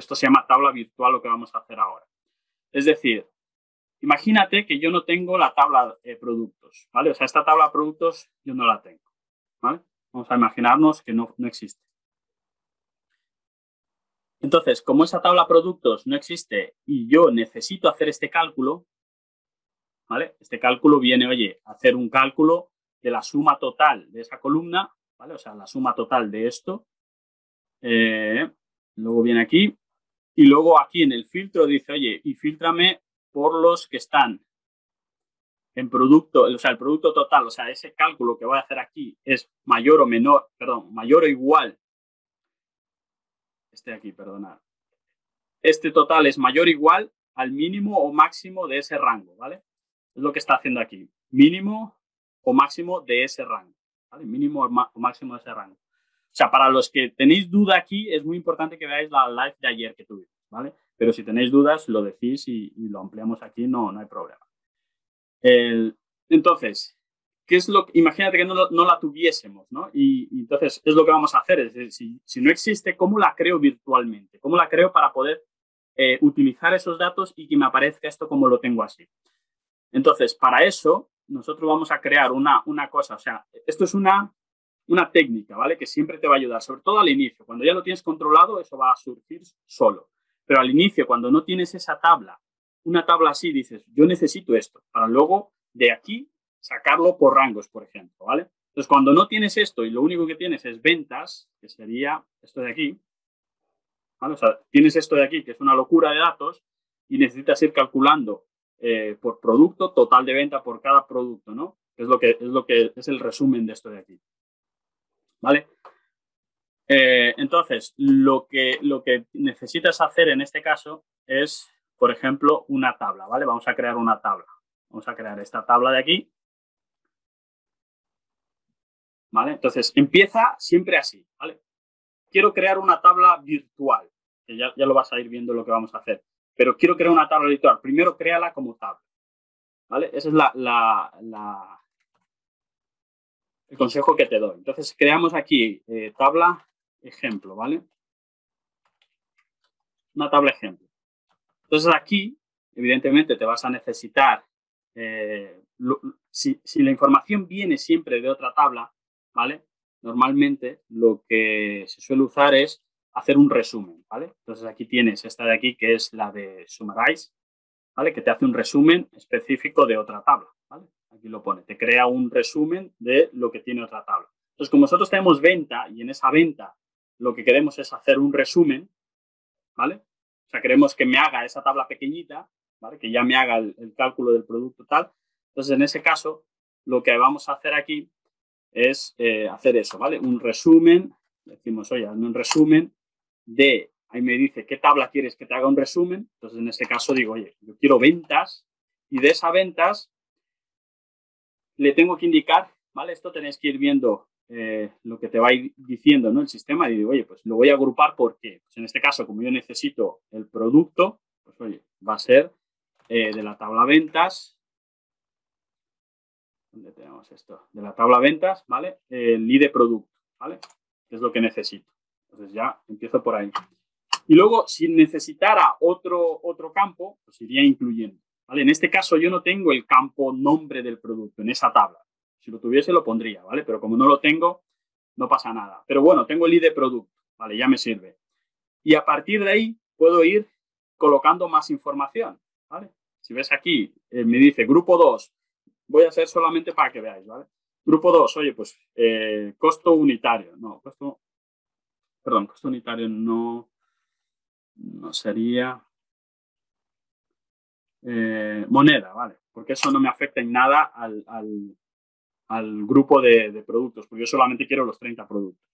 Esto se llama tabla virtual, lo que vamos a hacer ahora. Es decir, imagínate que yo no tengo la tabla de productos, ¿vale? O sea, esta tabla de productos yo no la tengo, ¿vale? Vamos a imaginarnos que no existe. Entonces, como esa tabla de productos no existe y yo necesito hacer este cálculo, ¿vale? Este cálculo viene, oye, a hacer un cálculo de la suma total de esa columna, ¿vale? O sea, la suma total de esto. Luego viene aquí y luego aquí en el filtro dice, oye, y fíltrame por los que están en producto, o sea, el producto total, o sea, ese cálculo que voy a hacer aquí es mayor o menor, perdón, mayor o igual. Perdonad. Este total es mayor o igual al mínimo o máximo de ese rango, ¿vale? Es lo que está haciendo aquí. Mínimo o máximo de ese rango, ¿vale? Mínimo o máximo de ese rango. O sea, para los que tenéis duda aquí, es muy importante que veáis la live de ayer que tuvimos, ¿vale? Pero si tenéis dudas, lo decís y lo ampliamos aquí, no hay problema. Entonces, ¿qué es lo que, imagínate que no la tuviésemos, ¿no? Y entonces es lo que vamos a hacer. Es decir, si no existe, ¿cómo la creo virtualmente? ¿Cómo la creo para poder utilizar esos datos y que me aparezca esto como lo tengo así? Entonces, para eso, nosotros vamos a crear una cosa. O sea, esto es una técnica, ¿vale? Que siempre te va a ayudar, sobre todo al inicio. Cuando ya lo tienes controlado, eso va a surgir solo. Pero al inicio, cuando no tienes esa tabla, una tabla así, dices, yo necesito esto, para luego de aquí sacarlo por rangos, por ejemplo, ¿vale? Entonces, cuando no tienes esto y lo único que tienes es ventas, que sería esto de aquí, ¿vale? O sea, tienes esto de aquí, que es una locura de datos, y necesitas ir calculando por producto, total de venta por cada producto, ¿no? Es lo que es el resumen de esto de aquí. ¿Vale? Entonces, lo que necesitas hacer en este caso es, por ejemplo, una tabla, ¿vale? Vamos a crear una tabla. Vamos a crear esta tabla de aquí. ¿Vale? Entonces, empieza siempre así, ¿vale? Quiero crear una tabla virtual, que ya lo vas a ir viendo lo que vamos a hacer. Pero quiero crear una tabla virtual. Primero, créala como tabla, ¿vale? Ese es el consejo que te doy. Entonces, creamos aquí tabla ejemplo, ¿vale? Una tabla ejemplo. Entonces, aquí, evidentemente, te vas a necesitar, si la información viene siempre de otra tabla, ¿vale? Normalmente, lo que se suele usar es hacer un resumen, ¿vale? Entonces, aquí tienes esta de aquí, que es la de Summarize, ¿vale? Que te hace un resumen específico de otra tabla, ¿vale? Aquí lo pone, te crea un resumen de lo que tiene otra tabla. Entonces, como nosotros tenemos venta y en esa venta lo que queremos es hacer un resumen, ¿vale? O sea, queremos que me haga esa tabla pequeñita, ¿vale? Que ya me haga el cálculo del producto tal. Entonces, en ese caso, lo que vamos a hacer aquí es hacer eso, ¿vale? Un resumen, decimos, oye, hazme un resumen de, ahí me dice, ¿qué tabla quieres que te haga un resumen? Entonces, en este caso digo, oye, yo quiero ventas y de esas ventas le tengo que indicar, ¿vale? Esto tenéis que ir viendo lo que te va a ir diciendo, ¿no? El sistema y digo, oye, pues lo voy a agrupar porque, pues en este caso, como yo necesito el producto, pues oye, va a ser de la tabla ventas. ¿Dónde tenemos esto? De la tabla ventas, ¿vale? El ID producto, ¿vale? Que es lo que necesito. Entonces ya empiezo por ahí. Y luego, si necesitara otro campo, pues iría incluyendo, ¿vale? En este caso, yo no tengo el campo nombre del producto en esa tabla. Si lo tuviese, lo pondría, ¿vale? Pero como no lo tengo, no pasa nada. Pero bueno, tengo el ID producto, ¿vale? Ya me sirve. Y a partir de ahí, puedo ir colocando más información, ¿vale? Si ves aquí, me dice grupo 2. Voy a hacer solamente para que veáis, ¿vale? Grupo 2, oye, pues costo unitario. No, costo unitario no sería moneda, ¿vale? Porque eso no me afecta en nada al grupo de productos, porque yo solamente quiero los 30 productos,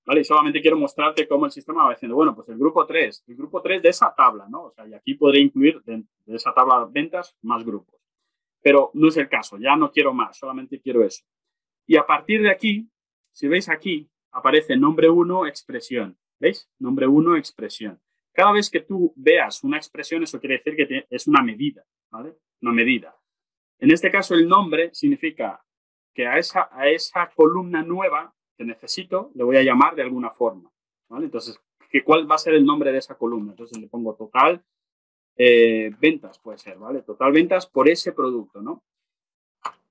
¿vale? Y solamente quiero mostrarte cómo el sistema va diciendo, bueno, pues el grupo 3 de esa tabla, ¿no? O sea, y aquí podré incluir de esa tabla de ventas más grupos. Pero no es el caso, ya no quiero más, solamente quiero eso. Y a partir de aquí, si veis aquí, aparece nombre 1, expresión. ¿Veis? Nombre 1, expresión. Cada vez que tú veas una expresión, eso quiere decir que es una medida, ¿vale? Una medida. En este caso, el nombre significa que a esa columna nueva que necesito le voy a llamar de alguna forma, ¿vale? Entonces, cuál va a ser el nombre de esa columna. Entonces le pongo total ventas, puede ser, ¿vale? Total ventas por ese producto, ¿no?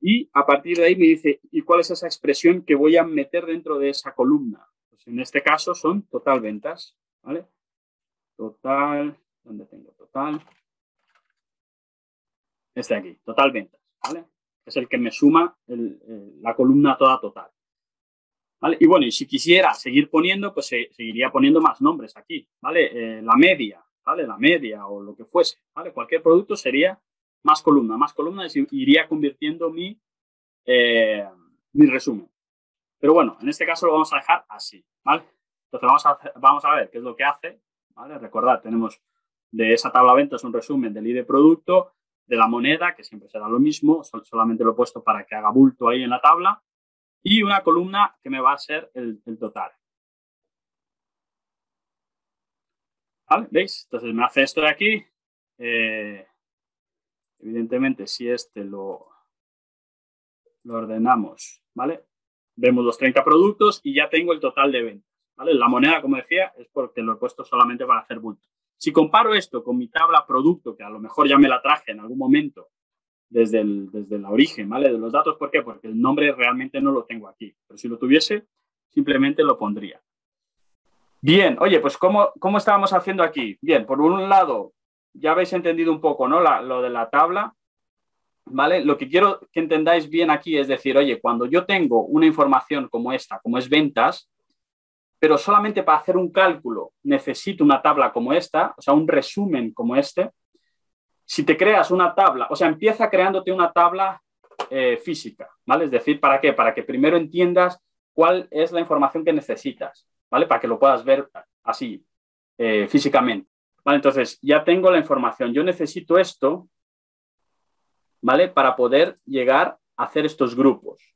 Y a partir de ahí me dice, ¿y cuál es esa expresión que voy a meter dentro de esa columna? Pues en este caso son total ventas, ¿vale? Total, ¿dónde tengo total? Este de aquí, total ventas, ¿vale? Es el que me suma la columna toda total. ¿Vale? Y bueno, y si quisiera seguir poniendo, pues seguiría poniendo más nombres aquí, ¿vale? La media, ¿vale? La media o lo que fuese, ¿vale? Cualquier producto sería más columnas y iría convirtiendo mi resumen. Pero bueno, en este caso lo vamos a dejar así, ¿vale? Entonces vamos a ver qué es lo que hace, ¿vale? Recordad, tenemos de esa tabla de ventas un resumen del ID de producto, de la moneda, que siempre será lo mismo, solamente lo he puesto para que haga bulto ahí en la tabla, y una columna que me va a ser el total. ¿Vale? ¿Veis? Entonces me hace esto de aquí. Evidentemente, si este lo ordenamos, ¿vale? Vemos los 30 productos y ya tengo el total de ventas, ¿vale? La moneda, como decía, es porque lo he puesto solamente para hacer bulto. Si comparo esto con mi tabla producto, que a lo mejor ya me la traje en algún momento desde el origen, ¿vale? De los datos, ¿por qué? Porque el nombre realmente no lo tengo aquí. Pero si lo tuviese, simplemente lo pondría. Bien, oye, pues ¿cómo estábamos haciendo aquí? Bien, por un lado, ya habéis entendido un poco, ¿no? Lo de la tabla, ¿vale? Lo que quiero que entendáis bien aquí es decir, oye, cuando yo tengo una información como esta, como es ventas, pero solamente para hacer un cálculo necesito una tabla como esta, o sea, un resumen como este. Si te creas una tabla, o sea, empieza creándote una tabla física, ¿vale? Es decir, ¿para qué? Para que primero entiendas cuál es la información que necesitas, ¿vale? Para que lo puedas ver así, físicamente. ¿Vale? Entonces, ya tengo la información. Yo necesito esto, ¿vale? Para poder llegar a hacer estos grupos,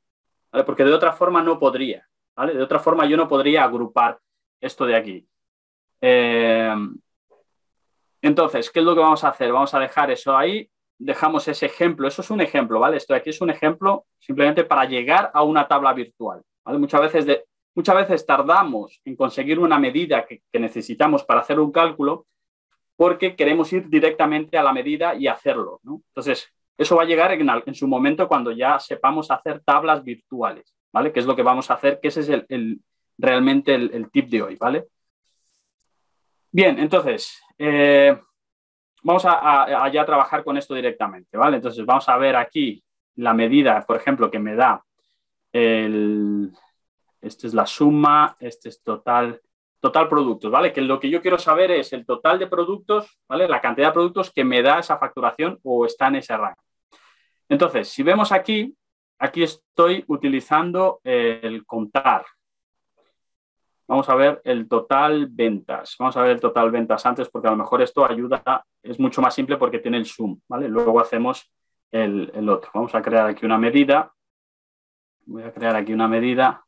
¿vale? Porque de otra forma no podría, ¿vale? De otra forma yo no podría agrupar esto de aquí. Entonces, ¿qué es lo que vamos a hacer? Vamos a dejar eso ahí, dejamos ese ejemplo. Eso es un ejemplo, ¿vale? Esto de aquí es un ejemplo simplemente para llegar a una tabla virtual, ¿vale? Muchas veces tardamos en conseguir una medida que necesitamos para hacer un cálculo porque queremos ir directamente a la medida y hacerlo, ¿no? Entonces, eso va a llegar en su momento cuando ya sepamos hacer tablas virtuales, ¿vale? Que es lo que vamos a hacer, que ese es realmente el tip de hoy, ¿vale? Bien, entonces, vamos a ya trabajar con esto directamente, ¿vale? Entonces, vamos a ver aquí la medida, por ejemplo, que me da esta es la suma, este es total productos, ¿vale? Que lo que yo quiero saber es el total de productos, ¿vale? La cantidad de productos que me da esa facturación o está en ese rango. Entonces, si vemos aquí estoy utilizando el contar. Vamos a ver el total ventas. Vamos a ver el total ventas antes porque a lo mejor esto ayuda, es mucho más simple porque tiene el sum, ¿vale? Luego hacemos el otro. Vamos a crear aquí una medida. Voy a crear aquí una medida.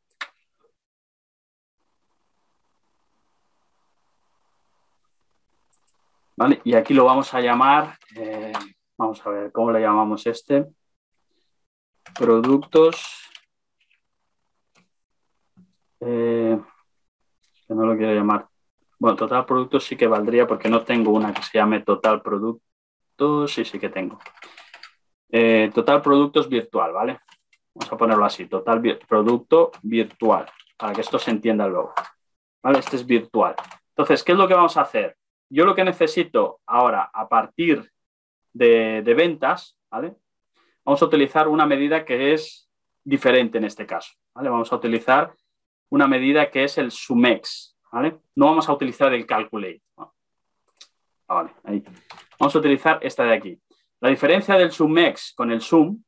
¿Vale? Y aquí lo vamos a llamar, vamos a ver, ¿cómo le llamamos este? Productos. Que no lo quiero llamar. Bueno, total productos sí que valdría porque no tengo una que se llame total productos. Sí que tengo. Total productos virtual, ¿vale? Vamos a ponerlo así, total producto virtual, para que esto se entienda luego. ¿Vale? Este es virtual. Entonces, ¿qué es lo que vamos a hacer? Yo lo que necesito ahora, a partir de ventas, ¿vale? Vamos a utilizar una medida que es diferente en este caso, ¿vale? Vamos a utilizar una medida que es el SUMEX, ¿vale? No vamos a utilizar el Calculate. Vale, ahí. Vamos a utilizar esta de aquí. La diferencia del SUMEX con el SUM,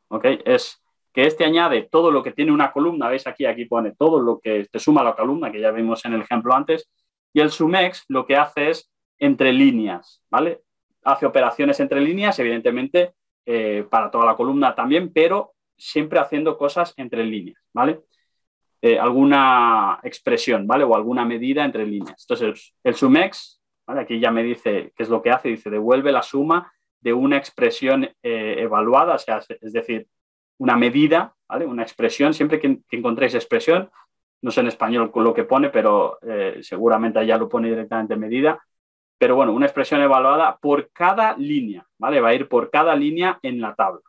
¿ok? Es que este añade todo lo que tiene una columna, ¿veis aquí? Aquí pone todo lo que te suma la columna, que ya vimos en el ejemplo antes, y el SUMEX lo que hace es entre líneas, ¿vale? Hace operaciones entre líneas, evidentemente, para toda la columna también, pero siempre haciendo cosas entre líneas, ¿vale? Alguna expresión, ¿vale? O alguna medida entre líneas. Entonces, el SUMEX, ¿vale? Aquí ya me dice qué es lo que hace, dice devuelve la suma de una expresión evaluada, o sea, es decir, una medida, ¿vale? Una expresión, siempre que encontréis expresión, No sé en español lo que pone, pero seguramente allá lo pone directamente en medida. Pero bueno, una expresión evaluada por cada línea, ¿vale? Va a ir por cada línea en la tabla.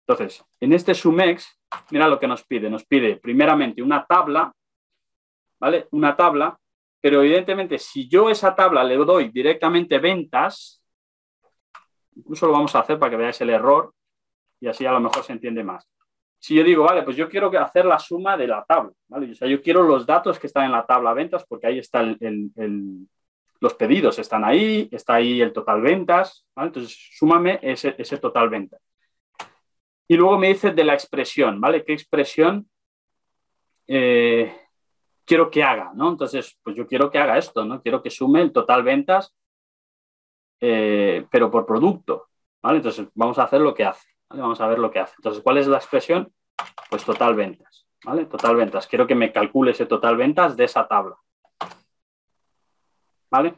Entonces, en este SUMEX, mira lo que nos pide. Nos pide primeramente una tabla, ¿vale? Una tabla, pero evidentemente si yo esa tabla le doy directamente ventas, incluso lo vamos a hacer para que veáis el error y así a lo mejor se entiende más. Si yo digo, vale, pues yo quiero hacer la suma de la tabla, ¿vale? O sea, yo quiero los datos que están en la tabla ventas porque ahí está los pedidos, están ahí, está ahí el total ventas, ¿vale? Entonces, súmame ese total ventas. Y luego me dice de la expresión, ¿vale? ¿Qué expresión quiero que haga, ¿no? Entonces, pues yo quiero que haga esto, ¿no? Quiero que sume el total ventas, pero por producto, ¿vale? Entonces, vamos a hacer lo que hace, ¿vale? Vamos a ver lo que hace. Entonces, ¿cuál es la expresión? Pues total ventas, ¿vale? Total ventas. Quiero que me calcule ese total ventas de esa tabla, ¿vale?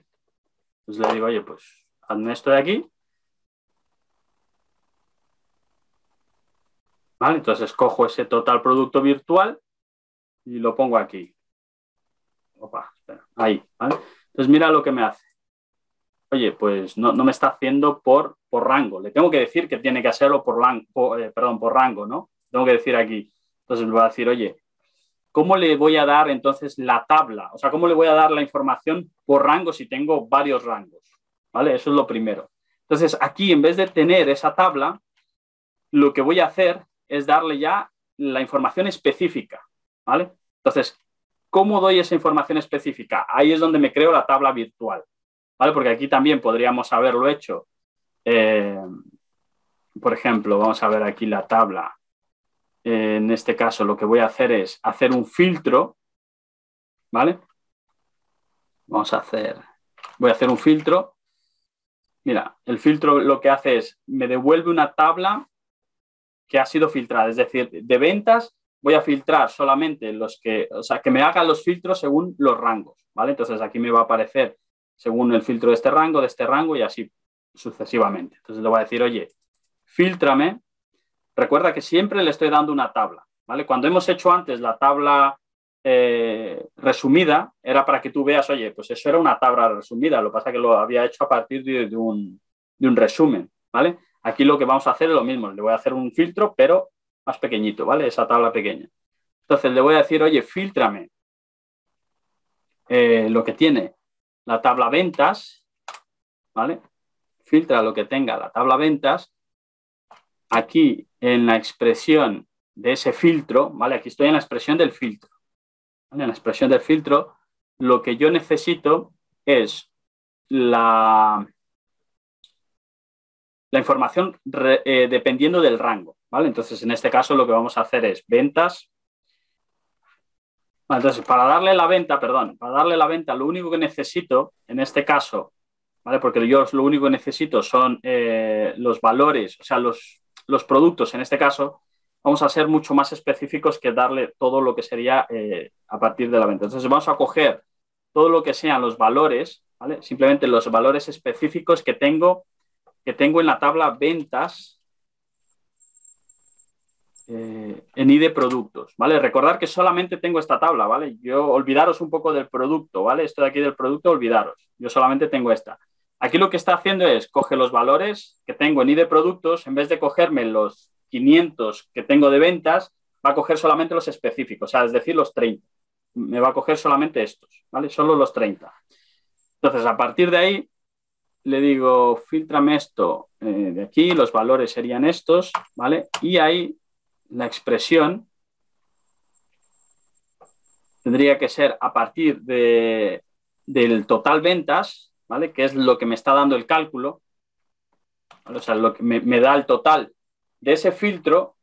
Entonces le digo, oye, pues hazme esto de aquí, ¿vale? Entonces cojo ese total producto virtual y lo pongo aquí. Opa, espera, ahí, ¿vale? Entonces mira lo que me hace. Oye, pues no me está haciendo por rango. Le tengo que decir que tiene que hacerlo por rango, ¿no? Tengo que decir aquí. Entonces me va a decir, oye, ¿cómo le voy a dar entonces la tabla? O sea, ¿cómo le voy a dar la información por rango si tengo varios rangos? ¿Vale? Eso es lo primero. Entonces, aquí, en vez de tener esa tabla, lo que voy a hacer es darle ya la información específica, ¿vale? Entonces, ¿cómo doy esa información específica? Ahí es donde me creo la tabla virtual, ¿vale? Porque aquí también podríamos haberlo hecho. Por ejemplo, vamos a ver aquí la tabla. En este caso, lo que voy a hacer es hacer un filtro, ¿vale? Voy a hacer un filtro. Mira, el filtro lo que hace es, me devuelve una tabla que ha sido filtrada. Es decir, de ventas voy a filtrar solamente los que, o sea, que me hagan los filtros según los rangos, ¿vale? Entonces aquí me va a aparecer según el filtro de este rango y así sucesivamente. Entonces le voy a decir, oye, fíltrame. Recuerda que siempre le estoy dando una tabla, ¿vale? Cuando hemos hecho antes la tabla resumida, era para que tú veas, oye, pues eso era una tabla resumida, lo que pasa es que lo había hecho a partir de un resumen, ¿vale? Aquí lo que vamos a hacer es lo mismo, le voy a hacer un filtro, pero más pequeñito, ¿vale? Esa tabla pequeña. Entonces le voy a decir, oye, fíltrame lo que tiene la tabla ventas, ¿vale? Filtra lo que tenga la tabla ventas. Aquí en la expresión de ese filtro, ¿vale? Aquí estoy en la expresión del filtro. ¿Vale? En la expresión del filtro, lo que yo necesito es la información dependiendo del rango, ¿vale? Entonces, en este caso, lo que vamos a hacer es ventas. Entonces, para darle la venta, lo único que necesito, en este caso, ¿vale? Porque yo lo único que necesito son los valores, o sea, los productos, en este caso, vamos a ser mucho más específicos que darle todo lo que sería a partir de la venta. Entonces, vamos a coger todo lo que sean los valores, ¿vale? Simplemente los valores específicos que tengo en la tabla ventas en ID productos, ¿vale? Recordar que solamente tengo esta tabla, ¿vale? Yo olvidaros un poco del producto, ¿vale? Esto de aquí del producto, olvidaros. Yo solamente tengo esta. Aquí lo que está haciendo es coge los valores que tengo en ID productos, en vez de cogerme los 500 que tengo de ventas, va a coger solamente los específicos, o sea, es decir, los 30. Me va a coger solamente estos, ¿vale? Solo los 30. Entonces, a partir de ahí, le digo, fíltrame esto de aquí, los valores serían estos, ¿vale? Y ahí la expresión tendría que ser a partir del total ventas, ¿vale? Que es lo que me está dando el cálculo, ¿vale? O sea, lo que me da el total de ese filtro,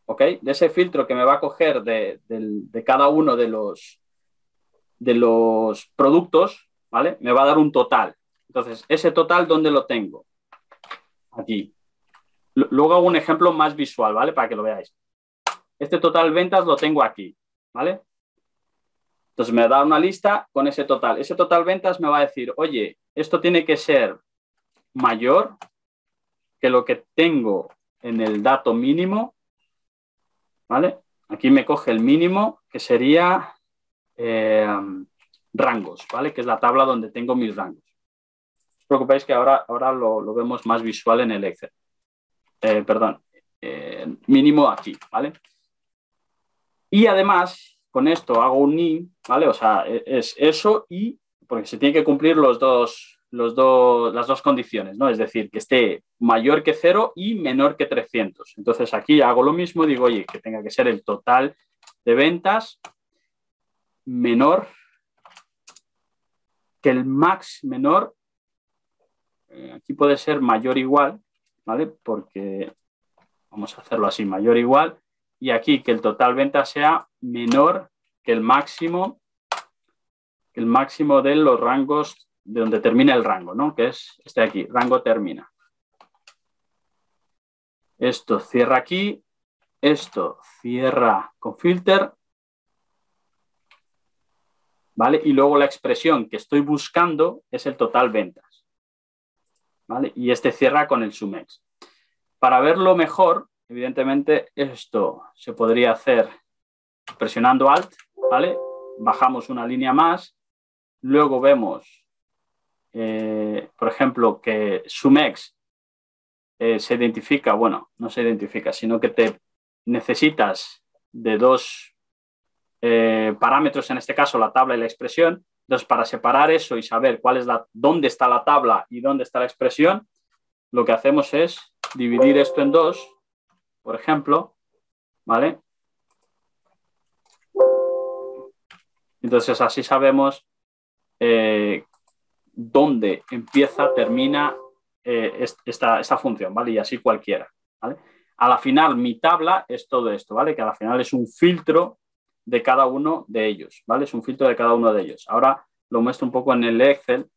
¿ok? De ese filtro que me va a coger de cada uno de los productos, ¿vale? Me va a dar un total. Entonces, ese total, ¿dónde lo tengo? Aquí. Luego hago un ejemplo más visual, ¿vale? Para que lo veáis. Este total ventas lo tengo aquí, ¿vale? Entonces me da una lista con ese total. Ese total ventas me va a decir, oye, esto tiene que ser mayor que lo que tengo en el dato mínimo, ¿vale? Aquí me coge el mínimo que sería rangos, ¿vale? Que es la tabla donde tengo mis rangos. No os preocupéis que ahora lo vemos más visual en el Excel. Mínimo aquí, ¿vale? Y además, con esto hago un ni, ¿vale? O sea, es eso y porque se tiene que cumplir las dos condiciones, ¿no? Es decir, que esté mayor que 0 y menor que 300. Entonces aquí hago lo mismo, digo, oye, que tenga que ser el total de ventas menor que el max menor. Aquí puede ser mayor o igual, ¿vale? Porque vamos a hacerlo así, mayor o igual. Y aquí que el total venta sea menor que el máximo de los rangos de donde termina el rango, ¿no? Que es este de aquí, rango termina. Esto cierra aquí, esto cierra con filter, ¿vale? Y luego la expresión que estoy buscando es el total ventas, ¿vale? Y este cierra con el sumex. Para verlo mejor, evidentemente esto se podría hacer presionando Alt, ¿vale? Bajamos una línea más, luego vemos, por ejemplo, que sumex se identifica, bueno, no se identifica, sino que te necesitas de dos parámetros, en este caso la tabla y la expresión. Entonces, para separar eso y saber dónde está la tabla y dónde está la expresión, lo que hacemos es dividir esto en dos, por ejemplo, ¿vale? Entonces, así sabemos dónde empieza, termina esta función, ¿vale? Y así cualquiera, ¿vale? A la final, mi tabla es todo esto, ¿vale? Que a la final es un filtro de cada uno de ellos, ¿vale? Es un filtro de cada uno de ellos. Ahora lo muestro un poco en el Excel,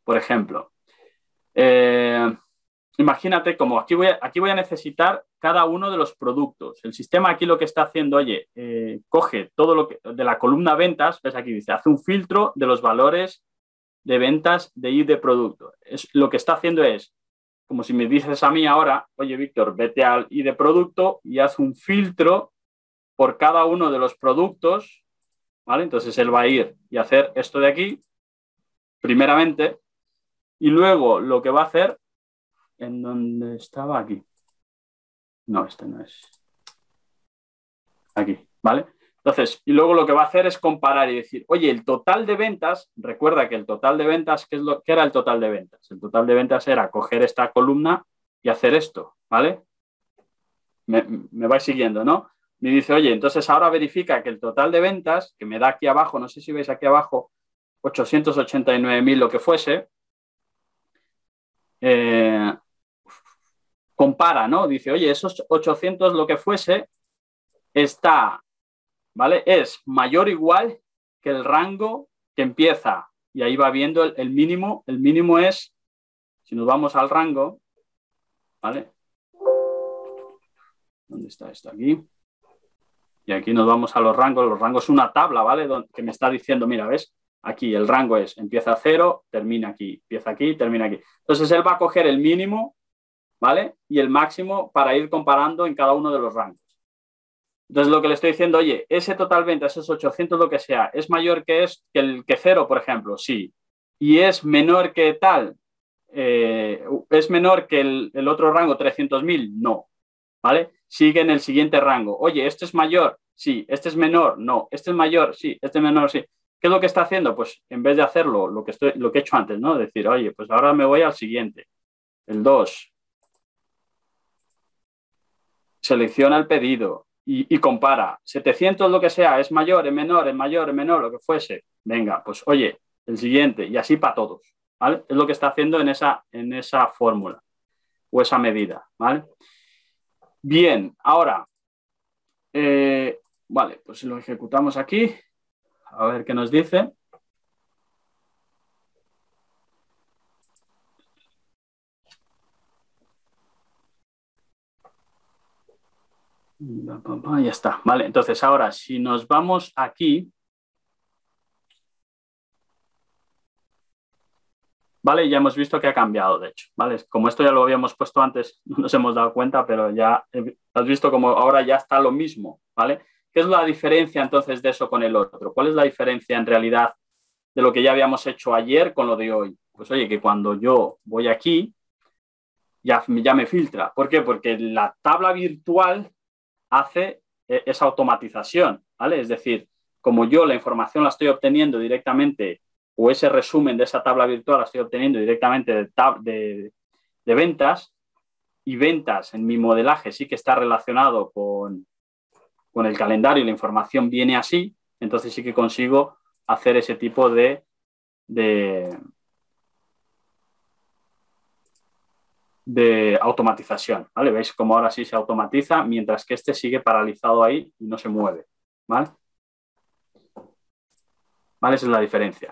por ejemplo. Imagínate como aquí voy a necesitar cada uno de los productos. El sistema aquí lo que está haciendo, oye, coge todo lo que de la columna ventas, ves aquí dice, hace un filtro de los valores de ventas de I de producto. Lo que está haciendo es, como si me dices a mí ahora, oye, Víctor, vete al I de producto y haz un filtro por cada uno de los productos, ¿vale? Entonces él va a ir y hacer esto de aquí, primeramente, y luego lo que va a hacer, ¿en dónde estaba? Aquí. No, este no es. Aquí, ¿vale? Entonces, y luego lo que va a hacer es comparar y decir, oye, el total de ventas, recuerda que el total de ventas, ¿qué era el total de ventas? El total de ventas era coger esta columna y hacer esto, ¿vale? Me vais siguiendo, ¿no? Me dice, oye, entonces ahora verifica que el total de ventas, que me da aquí abajo, no sé si veis aquí abajo, 889.000 lo que fuese, compara, ¿no? Dice, oye, esos 800 lo que fuese está, ¿vale? Es mayor o igual que el rango que empieza. Y ahí va viendo el mínimo. El mínimo es, si nos vamos al rango, ¿vale? ¿Dónde está esto? Aquí. Y aquí nos vamos a los rangos. Los rangos es una tabla, ¿vale? Que me está diciendo, mira, ¿ves? Aquí el rango es, empieza a 0, termina aquí. Empieza aquí, termina aquí. Entonces él va a coger el mínimo, ¿vale? Y el máximo para ir comparando en cada uno de los rangos. Entonces lo que le estoy diciendo, oye, ese total venta, esos 800, lo que sea, ¿es mayor que 0, por ejemplo? Sí. ¿Y es menor que tal? ¿Es menor que el otro rango, 300.000? No. ¿Vale? Sigue en el siguiente rango. Oye, ¿este es mayor? Sí. ¿Este es menor? No. ¿Este es mayor? Sí. ¿Este es menor? Sí. ¿Qué es lo que está haciendo? Pues en vez de hacerlo lo que he hecho antes, ¿no? Decir, oye, pues ahora me voy al siguiente. El 2. Selecciona el pedido y compara. 700 lo que sea, es mayor, es menor, es mayor, es menor, lo que fuese. Venga, pues oye, el siguiente y así para todos. ¿Vale? Es lo que está haciendo en esa fórmula o esa medida. ¿Vale? Bien, ahora, vale, pues lo ejecutamos aquí. A ver qué nos dice. Ya está. Vale, entonces ahora si nos vamos aquí, ¿vale? Ya hemos visto que ha cambiado, de hecho, ¿vale? Como esto ya lo habíamos puesto antes, no nos hemos dado cuenta, pero ya has visto como ahora ya está lo mismo, ¿vale? ¿Qué es la diferencia entonces de eso con el otro? ¿Cuál es la diferencia en realidad de lo que ya habíamos hecho ayer con lo de hoy? Pues oye, que cuando yo voy aquí, ya me filtra. ¿Por qué? Porque la tabla virtual hace esa automatización, ¿vale? Es decir, como yo la información la estoy obteniendo directamente o ese resumen de esa tabla virtual la estoy obteniendo directamente de ventas, y ventas en mi modelaje sí que está relacionado con el calendario y la información viene así, entonces sí que consigo hacer ese tipo de automatización, ¿vale? ¿Veis cómo ahora sí se automatiza, mientras que este sigue paralizado ahí y no se mueve, ¿vale? ¿Vale? Esa es la diferencia.